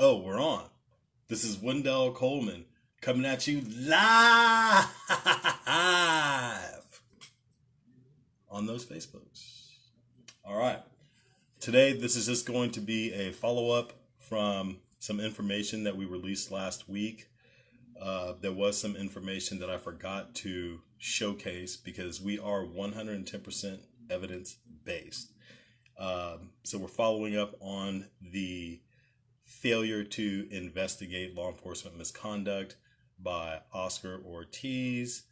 Oh, we're on. This is Wendell Coleman coming at you live on those Facebooks. All right. Today, this is just going to be a follow-up from some information that we released last week. There was some information that I forgot to showcase because we are 110% evidence-based. So we're following up on the failure to investigate law enforcement misconduct by Oscar Ortiz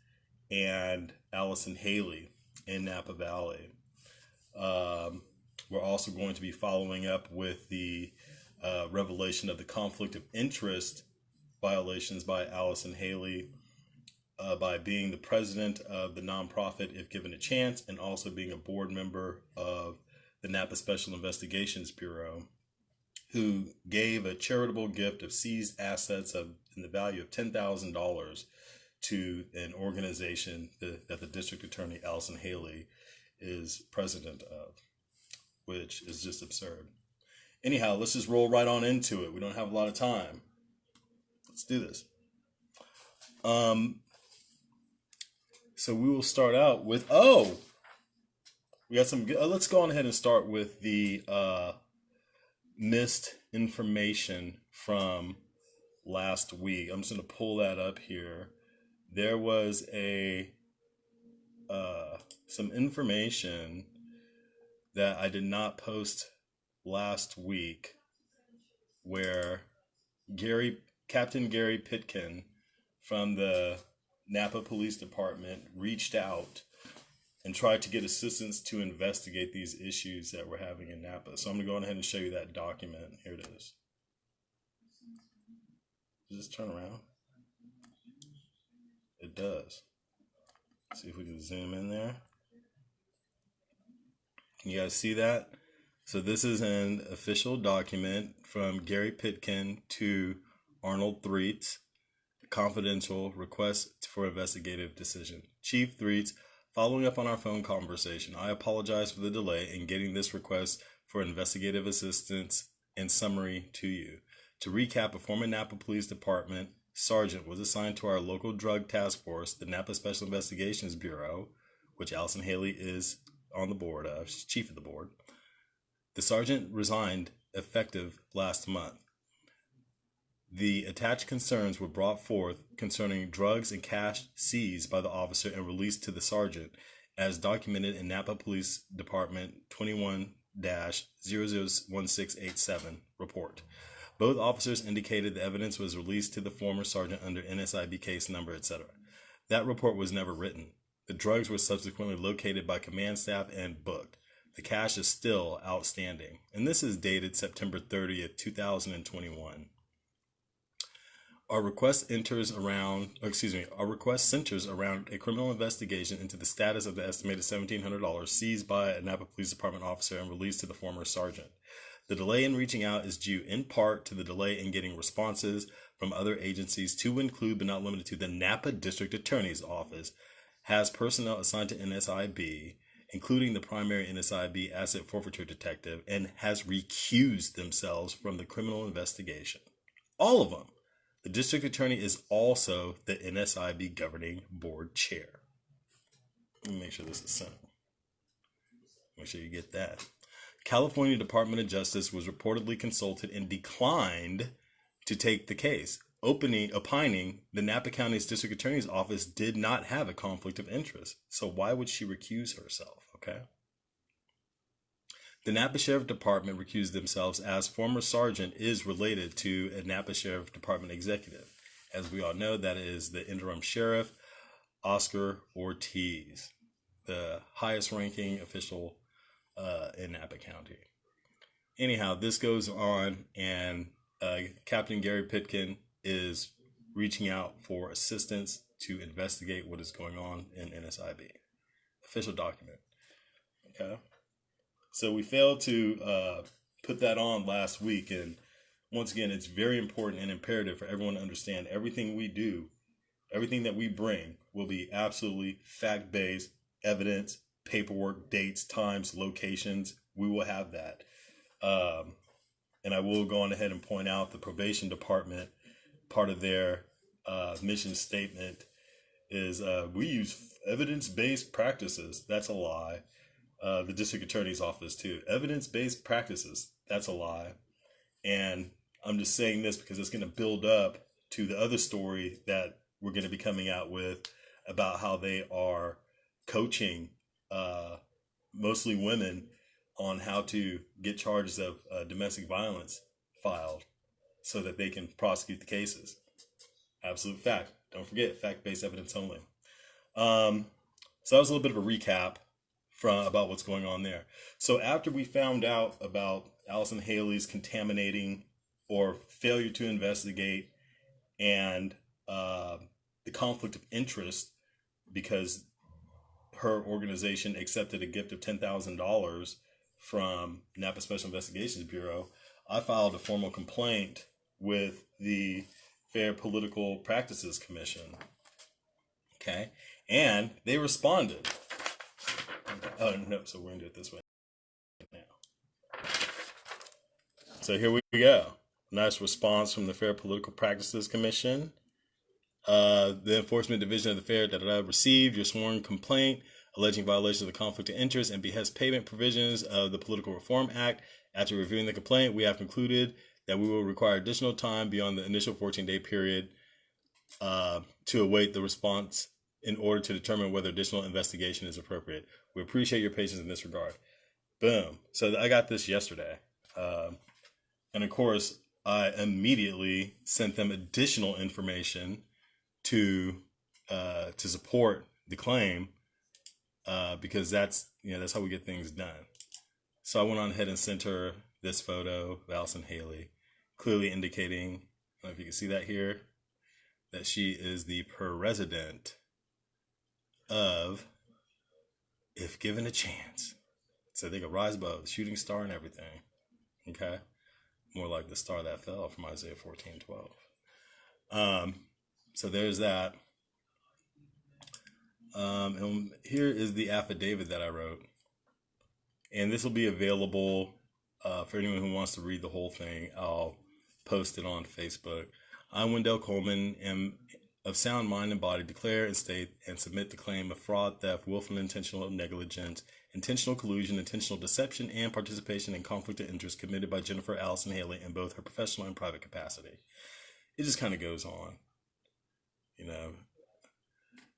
and Allison Haley in Napa Valley. We're also going to be following up with the revelation of the conflict of interest violations by Allison Haley by being the president of the nonprofit If Given a Chance and also being a board member of the Napa Special Investigations Bureau, who gave a charitable gift of seized assets in the value of $10,000 to an organization that the district attorney, Allison Haley, is president of, which is just absurd. Anyhow, let's just roll right on into it. We don't have a lot of time. Let's do this. So we will start out with, we got some, let's go on ahead and start with the missed information from last week. I'm just going to pull that up here. There was some information that I did not post last week where Captain Gary Pitkin from the Napa Police Department reached out and tried to get assistance to investigate these issues that we're having in Napa. So I'm going to go ahead and show you that document. Here it is. Does this turn around? It does. Let's see if we can zoom in there. Can you guys see that? So this is an official document from Gary Pitkin to Arnold Threets, confidential request for investigative decision. Chief Threets, following up on our phone conversation, I apologize for the delay in getting this request for investigative assistance and summary to you. To recap, a former Napa Police Department sergeant was assigned to our local drug task force, the Napa Special Investigations Bureau, which Allison Haley is on the board of. She's chief of the board. The sergeant resigned effective last month. The attached concerns were brought forth concerning drugs and cash seized by the officer and released to the sergeant, as documented in Napa Police Department 21-001687 report. Both officers indicated the evidence was released to the former sergeant under NSIB case number, etc. That report was never written. The drugs were subsequently located by command staff and booked. The cash is still outstanding. And this is dated September 30th, 2021. Our request centers around a criminal investigation into the status of the estimated $1,700 seized by a Napa Police Department officer and released to the former sergeant. The delay in reaching out is due in part to the delay in getting responses from other agencies, to include but not limited to the Napa District Attorney's Office has personnel assigned to NSIB, including the primary NSIB asset forfeiture detective, and has recused themselves from the criminal investigation. All of them. The district attorney is also the NSIB governing board chair. Let me make sure this is sent. Make sure you get that. California Department of Justice was reportedly consulted and declined to take the case, opining the Napa County's district attorney's office did not have a conflict of interest. So why would she recuse herself? Okay. The Napa Sheriff Department recused themselves as former sergeant is related to a Napa Sheriff Department executive. As we all know, that is the interim sheriff, Oscar Ortiz, the highest ranking official in Napa County. Anyhow, this goes on, and Captain Gary Pitkin is reaching out for assistance to investigate what is going on in NSIB. Official document. Okay. So we failed to put that on last week, and once again, it's very important and imperative for everyone to understand everything we do, everything that we bring will be absolutely fact-based, evidence, paperwork, dates, times, locations. We will have that. And I will go on ahead and point out the probation department, part of their mission statement is we use evidence-based practices. That's a lie. The district attorney's office too. Evidence-based practices. That's a lie. And I'm just saying this because it's going to build up to the other story that we're going to be coming out with about how they are coaching mostly women on how to get charges of domestic violence filed so that they can prosecute the cases. Absolute fact. Don't forget, fact-based evidence only. So that was a little bit of a recap about what's going on there. So after we found out about Allison Haley's contaminating or failure to investigate and the conflict of interest because her organization accepted a gift of $10,000 from Napa Special Investigations Bureau, I filed a formal complaint with the Fair Political Practices Commission. Okay. And they responded. Oh, no. So we're going to do it this way now. So here we go. Nice response from the Fair Political Practices Commission. The Enforcement Division of the Fair that I received your sworn complaint alleging violation of the conflict of interest and behest payment provisions of the Political Reform Act. After reviewing the complaint, we have concluded that we will require additional time beyond the initial 14-day period to await the response in order to determine whether additional investigation is appropriate. We appreciate your patience in this regard. Boom. So I got this yesterday. And of course, I immediately sent them additional information to support the claim because that's how we get things done. So I went on ahead and sent her this photo of Allison Haley, clearly indicating, I don't know if you can see that here, that she is the president of If Given a Chance. So they could rise above the shooting star and everything. Okay? More like the star that fell from Isaiah 14:12. So there's that. And here is the affidavit that I wrote. And this will be available for anyone who wants to read the whole thing. I'll post it on Facebook. I, Wendell Coleman, am of sound mind and body, declare and state and submit the claim of fraud, theft, willful and intentional negligence, intentional collusion, intentional deception, and participation in conflict of interest committed by Jennifer Allison Haley in both her professional and private capacity. It just kind of goes on.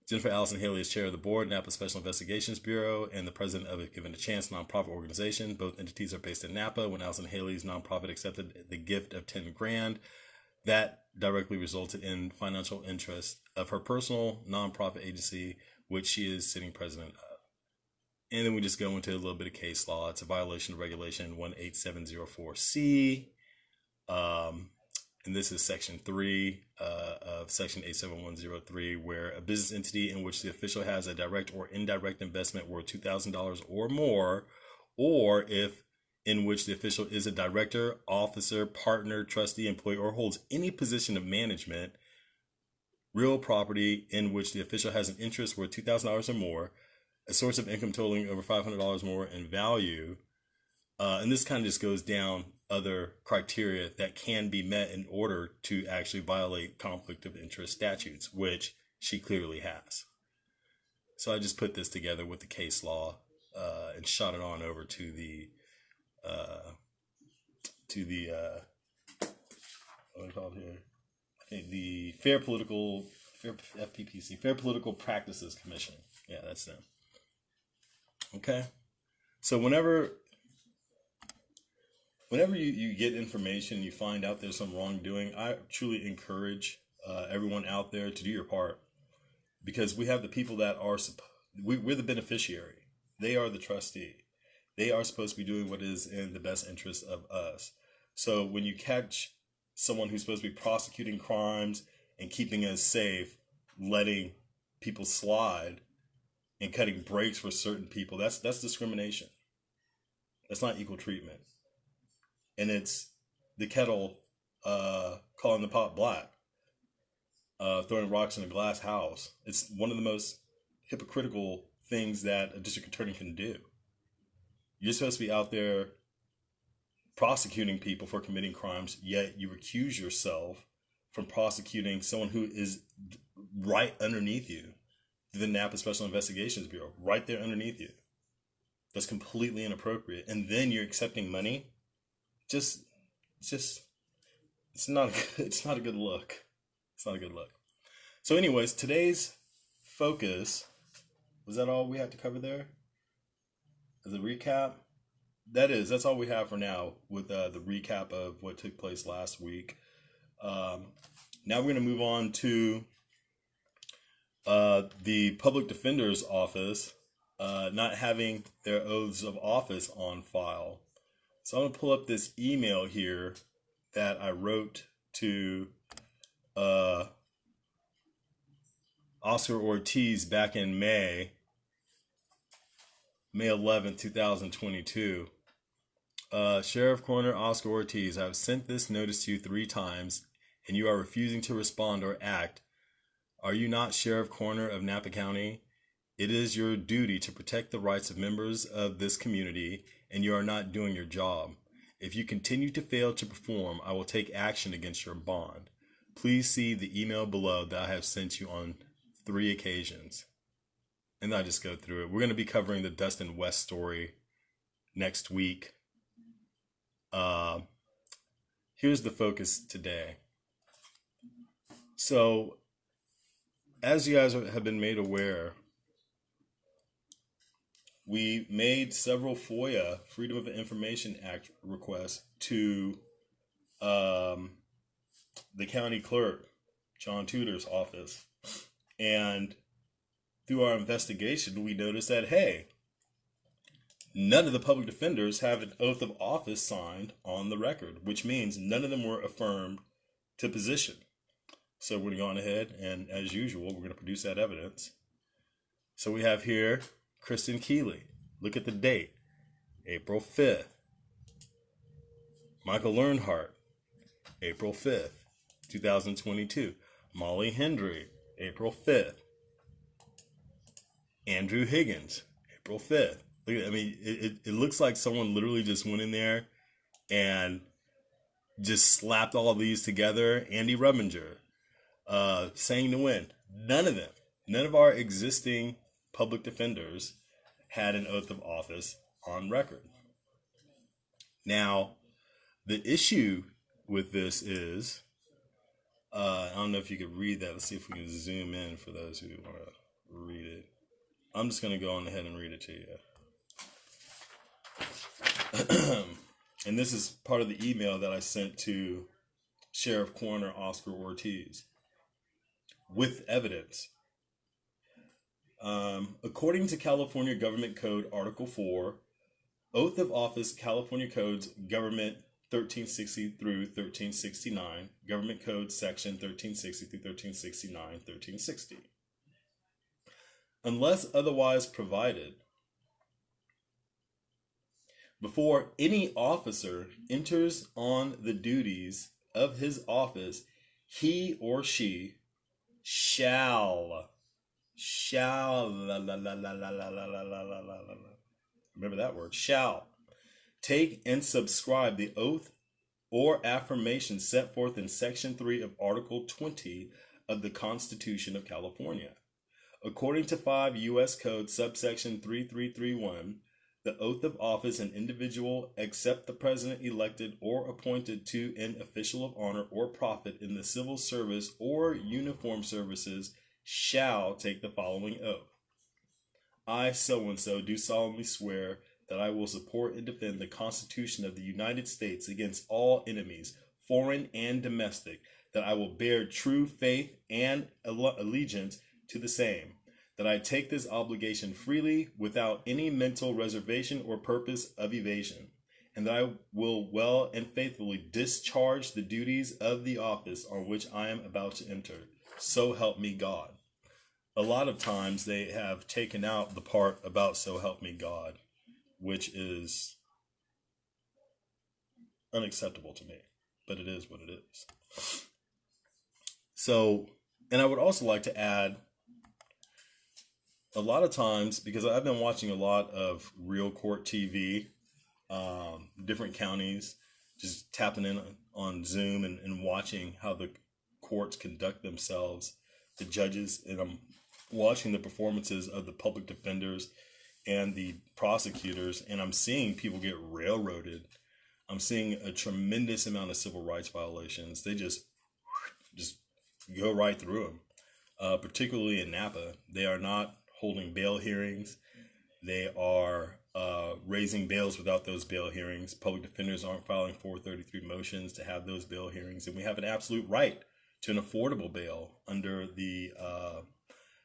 Jennifer Allison Haley is chair of the board, Napa Special Investigations Bureau, and the president of If Given a Chance nonprofit organization. Both entities are based in Napa. When Allison Haley's nonprofit accepted the gift of $10,000, that directly resulted in financial interest of her personal nonprofit agency, which she is sitting president of. And then we just go into a little bit of case law. It's a violation of regulation 18704C. And this is section 3 of section 87103, where a business entity in which the official has a direct or indirect investment worth $2,000 or more, or if in which the official is a director, officer, partner, trustee, employee, or holds any position of management, real property in which the official has an interest worth $2,000 or more, a source of income totaling over $500 more in value. And this kind of just goes down other criteria that can be met in order to actually violate conflict of interest statutes, which she clearly has. So I just put this together with the case law and shot it on over to the what do I call it here? I think the Fair FPPC, Fair Political Practices Commission. Yeah, that's them. Okay. So whenever you get information, you find out there's some wrongdoing, I truly encourage everyone out there to do your part, because we have the people that are, we're the beneficiary. They are the trustee. They are supposed to be doing what is in the best interest of us. So when you catch someone who's supposed to be prosecuting crimes and keeping us safe, letting people slide and cutting breaks for certain people, that's discrimination. That's not equal treatment. And it's the kettle calling the pot black, throwing rocks in a glass house. It's one of the most hypocritical things that a district attorney can do. You're supposed to be out there prosecuting people for committing crimes, yet you recuse yourself from prosecuting someone who is right underneath you, the Napa Special Investigations Bureau, right there underneath you. That's completely inappropriate. And then you're accepting money. It's not a good look. It's not a good look. So anyways, today's focus, was that all we had to cover there? As a recap? That's all we have for now with the recap of what took place last week. Now we're going to move on to the Public Defender's Office not having their oaths of office on file. So I'm going to pull up this email here that I wrote to Oscar Ortiz back in May 11th, 2022. Sheriff Coroner Oscar Ortiz, I have sent this notice to you 3 times, and you are refusing to respond or act. Are you not Sheriff Coroner of Napa County? It is your duty to protect the rights of members of this community, and you are not doing your job. If you continue to fail to perform, I will take action against your bond. Please see the email below that I have sent you on 3 occasions. And I just go through it. We're going to be covering the Dustin West story next week. Here's the focus today. So, as you guys have been made aware, we made several FOIA, Freedom of Information Act requests to the county clerk, John Tudor's office. And through our investigation, we noticed that, hey, none of the public defenders have an oath of office signed on the record, which means none of them were affirmed to position. So we're going to go on ahead and, as usual, we're going to produce that evidence. So we have here Kristen Keeley. Look at the date, April 5th. Michael Learnhardt, April 5th, 2022. Molly Hendry, April 5th. Andrew Higgins, April 5th. It looks like someone literally just went in there and just slapped all of these together. Andy Rubbinger, saying to win. None of our existing public defenders had an oath of office on record. Now, the issue with this is, I don't know if you could read that. Let's see if we can zoom in for those who want to read it. I'm just going to go on ahead and read it to you. And this is part of the email that I sent to Sheriff Coroner Oscar Ortiz with evidence. According to California Government Code Article 4, Oath of Office, California Codes Government 1360 through 1369, Government Code Section 1360 through 1369, 1360. Unless otherwise provided, before any officer enters on the duties of his office, he or she shall, remember that word, shall take and subscribe the oath or affirmation set forth in Section 3 of Article 20 of the Constitution of California. According to 5 U.S. Code subsection 3331, the oath of office an individual except the president elected or appointed to an official of honor or profit in the civil service or uniformed services shall take the following oath. I, so-and-so, do solemnly swear that I will support and defend the Constitution of the United States against all enemies, foreign and domestic, that I will bear true faith and allegiance to the same, that I take this obligation freely without any mental reservation or purpose of evasion, and that I will well and faithfully discharge the duties of the office on which I am about to enter. So help me God. A lot of times they have taken out the part about so help me God, which is unacceptable to me, but it is what it is. So, and I would also like to add, a lot of times, because I've been watching a lot of real court TV, different counties, just tapping in on Zoom and watching how the courts conduct themselves, the judges, and I'm watching the performances of the public defenders and the prosecutors, and I'm seeing people get railroaded. I'm seeing a tremendous amount of civil rights violations. They just go right through them. Particularly in Napa, they are not holding bail hearings. They are raising bails without those bail hearings. Public defenders aren't filing 433 motions to have those bail hearings, and we have an absolute right to an affordable bail under the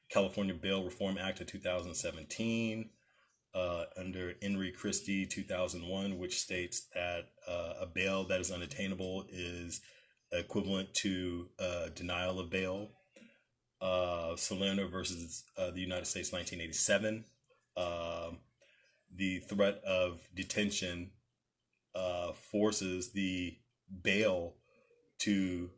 California Bail Reform Act of 2017, under Henry Christie 2001, which states that a bail that is unattainable is equivalent to denial of bail. Salerno versus the United States 1987. The threat of detention forces the bail to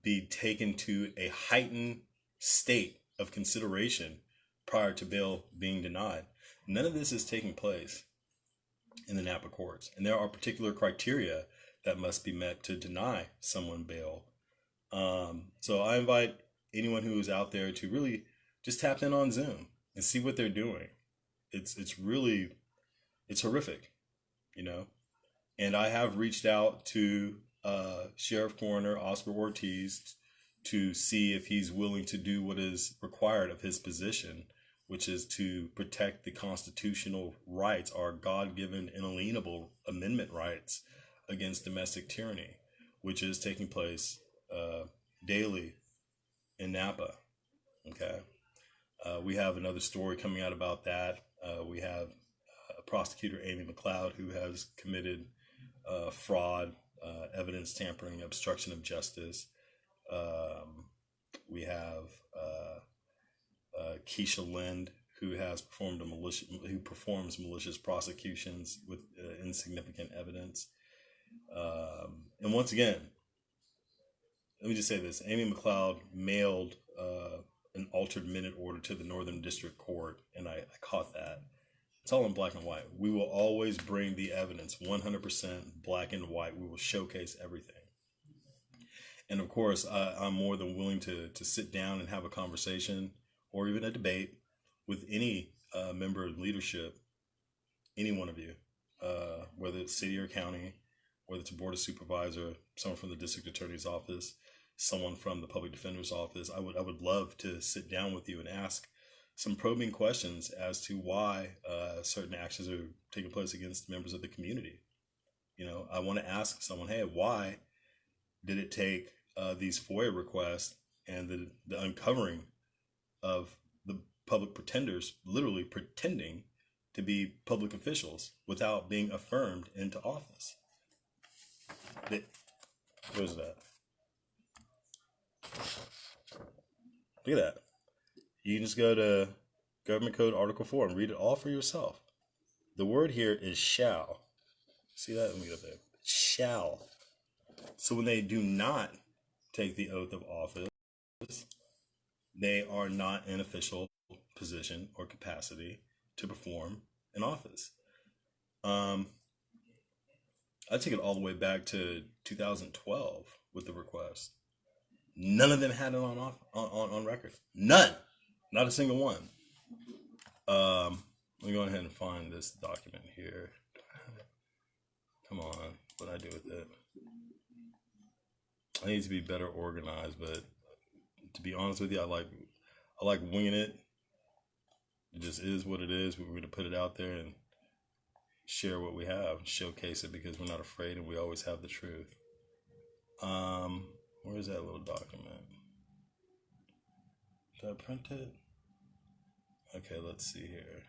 be taken to a heightened state of consideration prior to bail being denied. None of this is taking place in the Napa courts, and there are particular criteria that must be met to deny someone bail. So I invite anyone who is out there to really just tap in on Zoom and see what they're doing. It's horrific, you know. And I have reached out to Sheriff Coroner Oscar Ortiz to see if he's willing to do what is required of his position, which is to protect the constitutional rights, our God-given inalienable amendment rights against domestic tyranny, which is taking place daily in Napa. Okay. We have another story coming out about that. We have prosecutor Amy McLeod, who has committed fraud, evidence tampering, obstruction of justice. We have Keisha Lind, who has performs malicious prosecutions with insignificant evidence. And once again, let me just say this: Amy McLeod mailed an altered minute order to the Northern District Court, and I caught that. It's all in black and white. We will always bring the evidence 100% black and white. We will showcase everything. And of course, I'm more than willing to sit down and have a conversation or even a debate with any member of leadership, any one of you, whether it's city or county, whether it's a board of supervisor, someone from the district attorney's office, someone from the public defender's office. I would love to sit down with you and ask some probing questions as to why certain actions are taking place against members of the community. You know, I want to ask someone, hey, why did it take these FOIA requests and the uncovering of the public pretenders literally pretending to be public officials without being affirmed into office? Where's that? Look at that. You can just go to Government Code Article 4 and read it all for yourself. The word here is shall. See that? Let me go there. Shall. So when they do not take the oath of office, they are not in official position or capacity to perform an office. I take it all the way back to 2012 with the request. None of them had it on record. None. Not a single one. Let me go ahead and find this document here. Come on. What do I do with it? I need to be better organized, but to be honest with you, I like winging it. It just is what it is. We're going to put it out there and share what we have, showcase it, because we're not afraid and we always have the truth. Where is that little document? Did I print it? Okay, let's see here.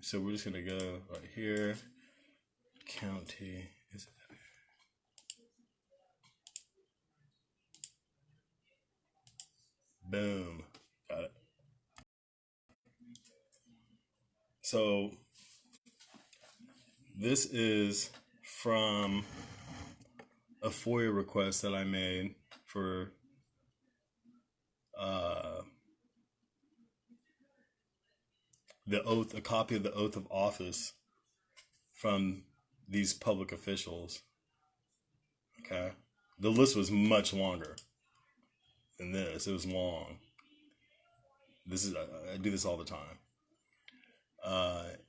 So we're just gonna go right here. County. Is it that here? Boom. Got it. So this is from a FOIA request that I made for a copy of the oath of office from these public officials. Okay. The list was much longer than this. It was long. I do this all the time.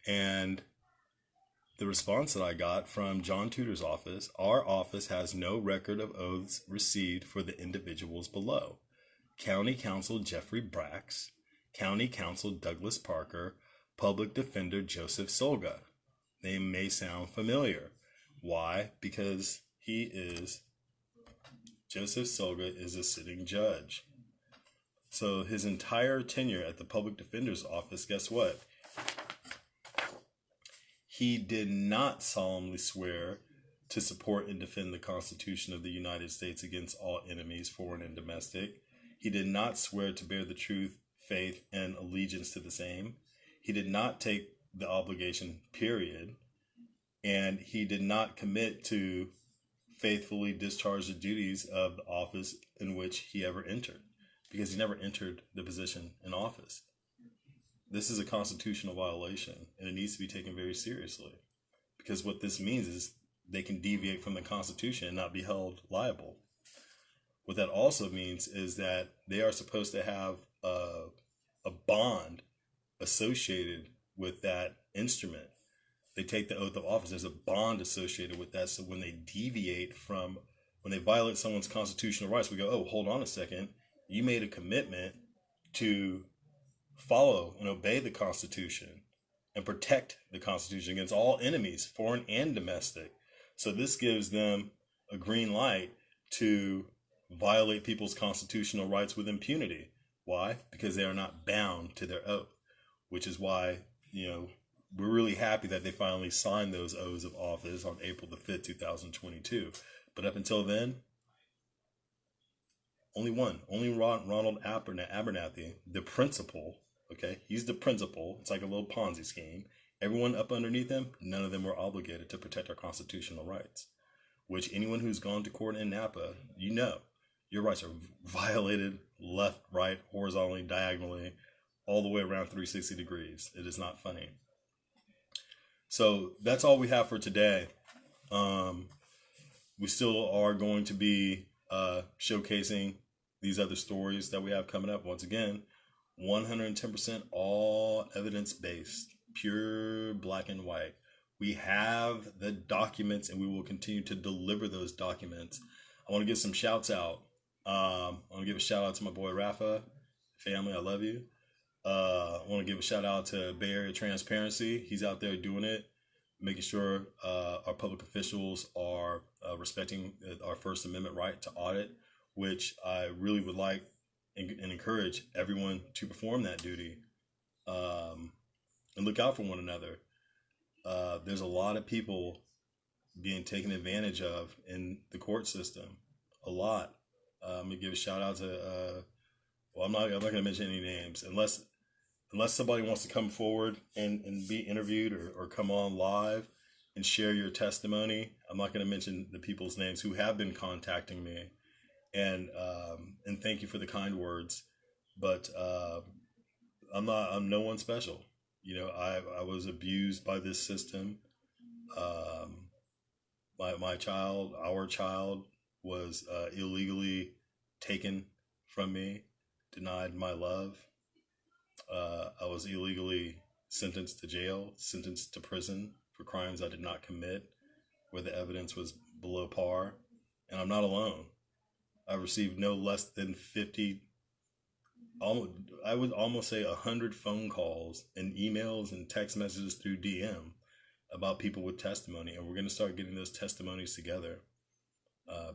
And the response that I got from John Tudor's office: our office has no record of oaths received for the individuals below: County Counsel Jeffrey Brax, County Counsel Douglas Parker, Public Defender Joseph Solga. Name may sound familiar. Why? Because Joseph Solga is a sitting judge. So his entire tenure at the Public Defender's office, guess what? He did not solemnly swear to support and defend the Constitution of the United States against all enemies, foreign and domestic. He did not swear to bear the truth, faith, and allegiance to the same. He did not take the obligation, period. And he did not commit to faithfully discharge the duties of the office in which he ever entered, because he never entered the position in office. This is a constitutional violation, and it needs to be taken very seriously, because what this means is they can deviate from the Constitution and not be held liable. What that also means is that they are supposed to have a bond associated with that instrument. They take the oath of office. There's a bond associated with that. So when they when they violate someone's constitutional rights, we go, oh, hold on a second. You made a commitment to follow and obey the Constitution and protect the Constitution against all enemies, foreign and domestic. So this gives them a green light to violate people's constitutional rights with impunity. Why? Because they are not bound to their oath, which is why, we're really happy that they finally signed those oaths of office on April the 5th, 2022. But up until then, only Ronald Abernathy, the principal, okay? He's the principal. It's like a little Ponzi scheme. Everyone up underneath him, none of them were obligated to protect our constitutional rights, which anyone who's gone to court in Napa, your rights are violated left, right, horizontally, diagonally, all the way around 360 degrees. It is not funny. So that's all we have for today. We still are going to be showcasing these other stories that we have coming up. Once again, 110% all evidence-based, pure black and white. We have the documents, and we will continue to deliver those documents. I want to give some shouts out. I want to give a shout out to my boy Rafa. Family, I love you. I want to give a shout out to Bay Area Transparency. He's out there doing it, making sure our public officials are respecting our First Amendment right to audit, which I really would like and encourage everyone to perform that duty and look out for one another. There's a lot of people being taken advantage of in the court system. A lot. I'm gonna give a shout out to. I'm not gonna mention any names unless somebody wants to come forward and be interviewed or come on live and share your testimony. I'm not going to mention the people's names who have been contacting me, and thank you for the kind words, but I'm no one special. I was abused by this system. Our child was illegally taken from me, denied my love. I was illegally sentenced to jail, sentenced to prison for crimes I did not commit, where the evidence was below par. And I'm not alone. I received no less than 50, I would almost say 100 phone calls and emails and text messages through DM about people with testimony. And we're going to start getting those testimonies together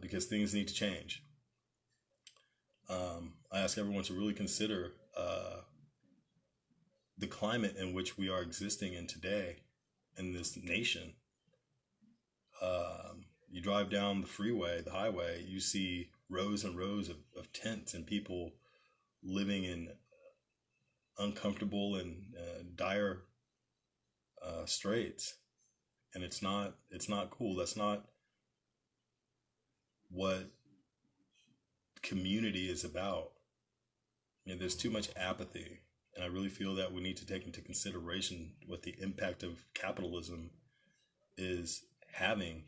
because things need to change. I ask everyone to really consider the climate in which we are existing in today in this nation. You drive down the highway, you see rows and rows of tents and people living in uncomfortable and dire straits. And it's not cool. That's not what community is about. There's too much apathy. And I really feel that we need to take into consideration what the impact of capitalism is having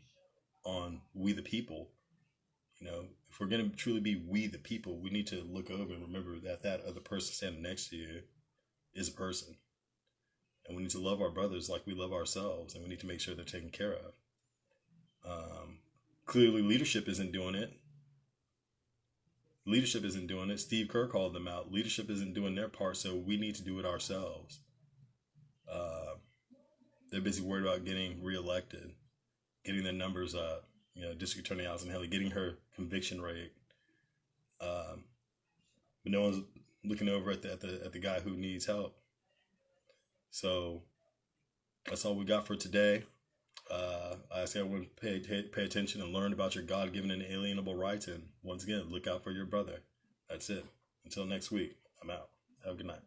on we the people. You know, if we're going to truly be we the people, we need to look over and remember that that other person standing next to you is a person. And we need to love our brothers like we love ourselves, and we need to make sure they're taken care of. Clearly, leadership isn't doing it. Leadership isn't doing it. Steve Kerr called them out. Leadership isn't doing their part, so we need to do it ourselves. They're busy worried about getting reelected, getting their numbers up. You know, District Attorney Allison Haley getting her conviction rate. But no one's looking over at the guy who needs help. So that's all we got for today. I ask everyone to pay attention and learn about your God-given and inalienable rights. And once again, look out for your brother. That's it. Until next week, I'm out. Have a good night.